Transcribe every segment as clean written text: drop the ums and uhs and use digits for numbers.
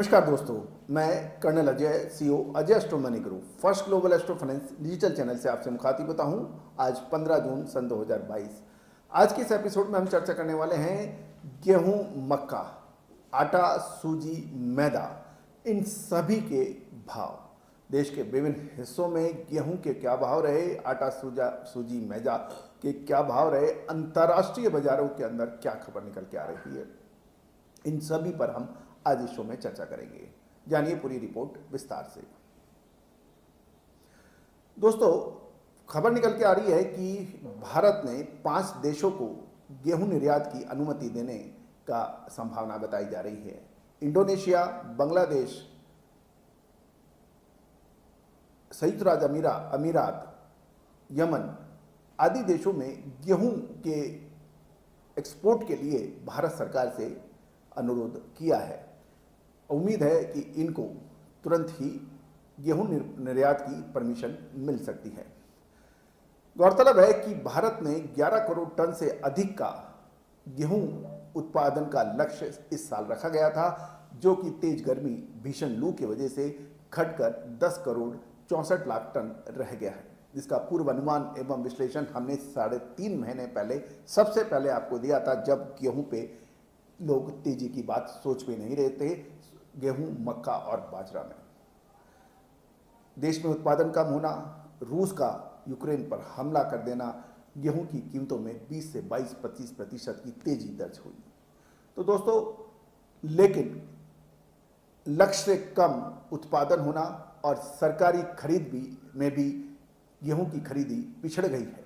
नमस्कार दोस्तों, मैं colonel Ajay, CEO Ajay astro money group first global astro finance digital channel से आपसे मुखातिब होता हूं। आज 15 जून सन 2022। आज के इस एपिसोड में हम चर्चा करने वाले हैं गेहूं, मक्का, आटा, सूजी, मैदा, इन सभी के भाव। देश के विभिन्न हिस्सों में गेहूं के क्या भाव रहे, आटा, सूजी, मैदा के क्या भाव रहे, अंतर्राष्ट्रीय बाजारों के अंदर क्या खबर निकल के आ रही है, इन सभी पर हम आज इस शो में चर्चा करेंगे। जानिए पूरी रिपोर्ट विस्तार से। दोस्तों, खबर निकल के आ रही है कि भारत ने 5 देशों को गेहूं निर्यात की अनुमति देने का संभावना बताई जा रही है। इंडोनेशिया, बांग्लादेश, संयुक्त राज्य अमीरात, यमन आदि देशों में गेहूं के एक्सपोर्ट के लिए भारत सरकार से अनुरोध किया है। उम्मीद है कि इनको तुरंत ही गेहूं निर्यात की परमिशन मिल सकती है। गौरतलब है कि भारत ने 11 करोड़ टन से अधिक का गेहूं उत्पादन का लक्ष्य इस साल रखा गया था, जो कि तेज गर्मी, भीषण लू की वजह से घटकर 10 करोड़ 64 लाख टन रह गया है, जिसका पूर्वानुमान एवं विश्लेषण हमने 3.5 महीने पहले सबसे पहले आपको दिया था, जब गेहूं पे लोग तेजी की बात सोच भी नहीं रहे थे। गेहूं, मक्का और बाजरा में देश में उत्पादन कम होना, रूस का यूक्रेन पर हमला कर देना, गेहूं की कीमतों में 20 से 22-25% की तेजी दर्ज हुई। तो दोस्तों, लेकिन लक्ष्य से कम उत्पादन होना और सरकारी खरीद में भी गेहूं की खरीदी पिछड़ गई है।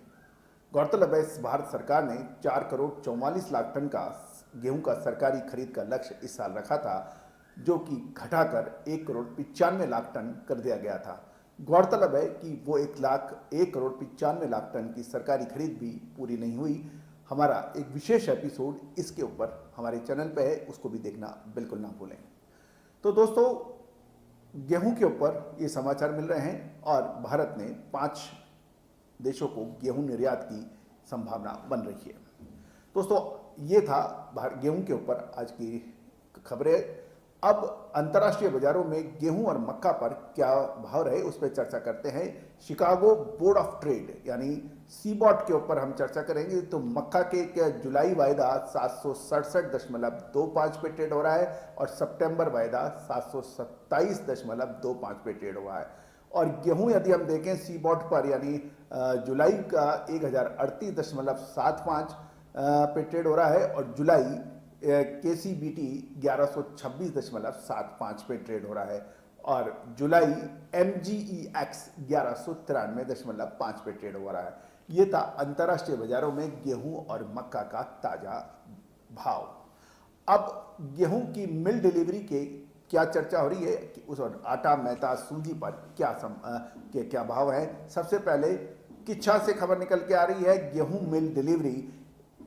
गौरतलब है, भारत सरकार ने 4 करोड़ 44 लाख टन का गेहूं का सरकारी खरीद का लक्ष्य इस साल रखा था, जो कि घटाकर 1 करोड़ 95 लाख टन कर दिया गया था। गौरतलब है कि वो 1 करोड़ 95 लाख टन की सरकारी खरीद भी पूरी नहीं हुई। हमारा एक विशेष एपिसोड इसके ऊपर हमारे चैनल पे है, उसको भी देखना बिल्कुल ना भूलें। तो दोस्तों, गेहूं के ऊपर ये समाचार मिल रहे हैं और भारत ने 5 देशों को गेहूं निर्यात की संभावना बन रही है। दोस्तों, ये था गेहूं के ऊपर आज की खबरें। अब अंतर्राष्ट्रीय बाजारों में गेहूं और मक्का पर क्या भाव रहे, उस पर चर्चा करते हैं। शिकागो बोर्ड ऑफ ट्रेड यानी सीबॉट के ऊपर हम चर्चा करेंगे। तो मक्का के जुलाई वायदा 767.25 पे ट्रेड हो रहा है और सितंबर वायदा 727.25 पे ट्रेड हो रहा है। और गेहूं यदि हम देखें सीबॉट पर, यानी जुलाई का 1038.75 पे ट्रेड हो रहा है और जुलाई KCBT 1126.75 पे ट्रेड हो रहा है और जुलाई MGEX 1193.5 पे ट्रेड हो रहा है। ये था अंतर्राष्ट्रीय बाजारों में गेहूं और मक्का का ताजा भाव। अब गेहूं की मिल डिलीवरी के क्या चर्चा हो रही है कि उस आटा, मैदा, सूजी पर क्या भाव है। सबसे पहले किच्छा से खबर निकल के आ रही है, गेहूं मिल डिलीवरी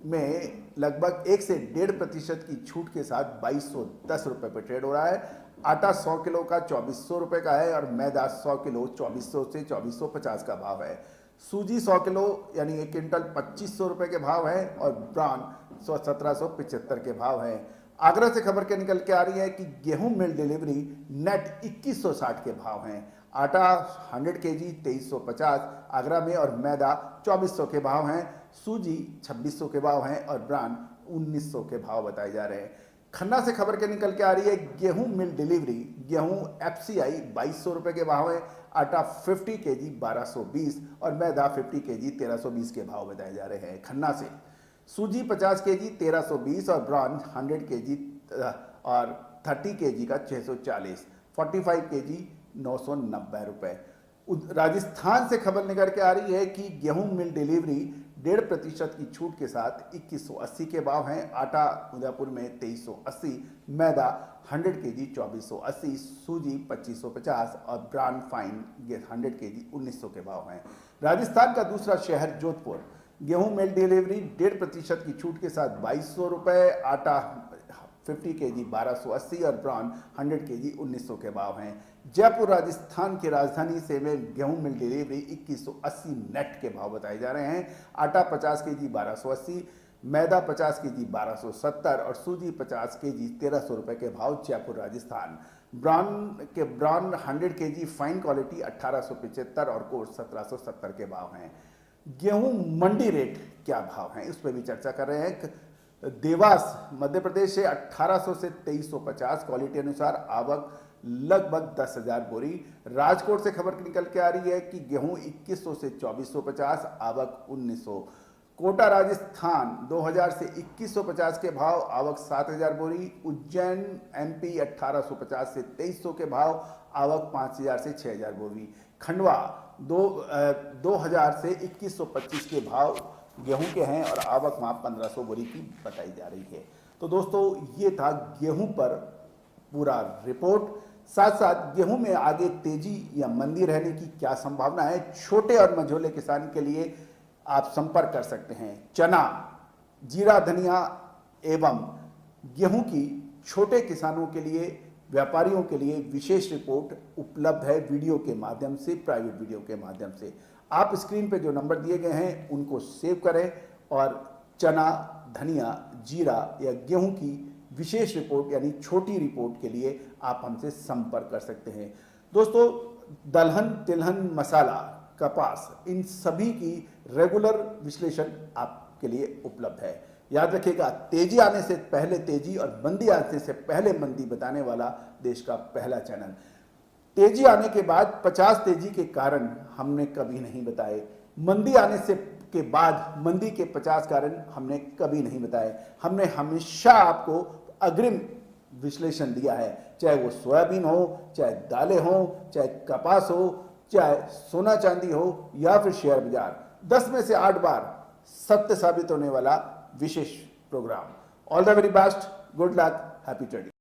में लगभग 1 से 1.5% की छूट के साथ 2210 रुपये पर ट्रेड हो रहा है। आटा 100 किलो का 2400 रुपये का है और मैदा 100 किलो 2400 से 2450 का भाव है। सूजी 100 किलो यानी 1 क्विंटल 2500 रुपये के भाव है और ब्राउन 1775 के भाव है। आगरा से खबर के निकल के आ रही है कि गेहूं मिल डिलीवरी नेट 2160 के भाव हैं। आटा 100 kg 2350 आगरा में और मैदा 2400 के भाव हैं। सूजी 2600 के भाव हैं और ब्रांड 1900 के भाव बताए जा रहे हैं। खन्ना से खबर के निकल के आ रही है, गेहूं मिल डिलीवरी, गेहूं FCI 2200 रुपये के भाव है। आटा 50 kg 1220 और मैदा 50 kg 1320 के भाव बताए जा रहे हैं खन्ना से। सूजी 50 kg 1320 और ब्रांड 100 kg और 30 kg का 640, 45 kg 990 रुपये। राजस्थान से खबर निकल के आ रही है कि गेहूं मिल डिलीवरी 1.5% की छूट के साथ 2180 के भाव हैं। आटा उदयपुर में 2380, मैदा 100 kg 2480, सूजी 2550 और ब्रांड फाइन 100 kg 1900 के भाव हैं। राजस्थान का दूसरा शहर जोधपुर, गेहूं मिल डिलीवरी 1.5% की छूट के साथ 2200 रुपये, आटा 50 kg 1280 और ब्राउन 100 kg 1900 के भाव हैं। जयपुर राजस्थान की राजधानी से में गेहूं मिल डिलीवरी 2180 नेट के भाव बताए जा रहे हैं। आटा 50 kg 1280, मैदा 50 kg 1270 और सूजी 50 kg 1300 रुपये के भाव Jaipur Rajasthan. Brand 100 KG fine quality 1875 और कोर्स 1770 के भाव हैं। गेहूं मंडी रेट क्या भाव हैं, उस पर भी चर्चा कर रहे हैं। देवास मध्य प्रदेश से 1800 से 2350 क्वालिटी अनुसार आवक लगभग 10,000 बोरी। राजकोट से खबर निकल के आ रही है कि गेहूं 2100 से 2450, आवक 1900। कोटा राजस्थान 2000 से 2150 के भाव, आवक 7000 बोरी। उज्जैन एमपी 1850 से 2300 के भाव, आवक 5000 से 6000 बोरी। खंडवा 2000 से 2125 के भाव गेहूं के हैं और आवक वहाँ 1500 बोरी की बताई जा रही है। तो दोस्तों ये था गेहूं पर पूरा रिपोर्ट। साथ साथ गेहूं में आगे तेजी या मंदी रहने की क्या संभावना है, छोटे और मझोले किसान के लिए आप संपर्क कर सकते हैं। चना, जीरा, धनिया एवं गेहूं की छोटे किसानों के लिए, व्यापारियों के लिए विशेष रिपोर्ट उपलब्ध है वीडियो के माध्यम से, प्राइवेट वीडियो के माध्यम से। आप स्क्रीन पे जो नंबर दिए गए हैं उनको सेव करें और चना, धनिया, जीरा या गेहूं की विशेष रिपोर्ट यानी छोटी रिपोर्ट के लिए आप हमसे संपर्क कर सकते हैं। दोस्तों दलहन, तिलहन, मसाला, कपास, इन सभी की रेगुलर विश्लेषण आपके लिए उपलब्ध है। याद रखिएगा, तेजी आने से पहले तेजी और मंदी आने से पहले मंदी बताने वाला देश का पहला चैनल। तेजी आने के बाद 50 तेजी के कारण हमने कभी नहीं बताए, मंदी आने से के बाद मंदी के 50 कारण हमने कभी नहीं बताए। हमने हमेशा आपको अग्रिम विश्लेषण दिया है, चाहे वो सोयाबीन हो, चाहे दालें हो, चाहे कपास हो, चाहे सोना चांदी हो या फिर शेयर बाजार। 10 में से 8 बार सत्य साबित होने वाला विशेष programme. All the very best, good luck, happy trading.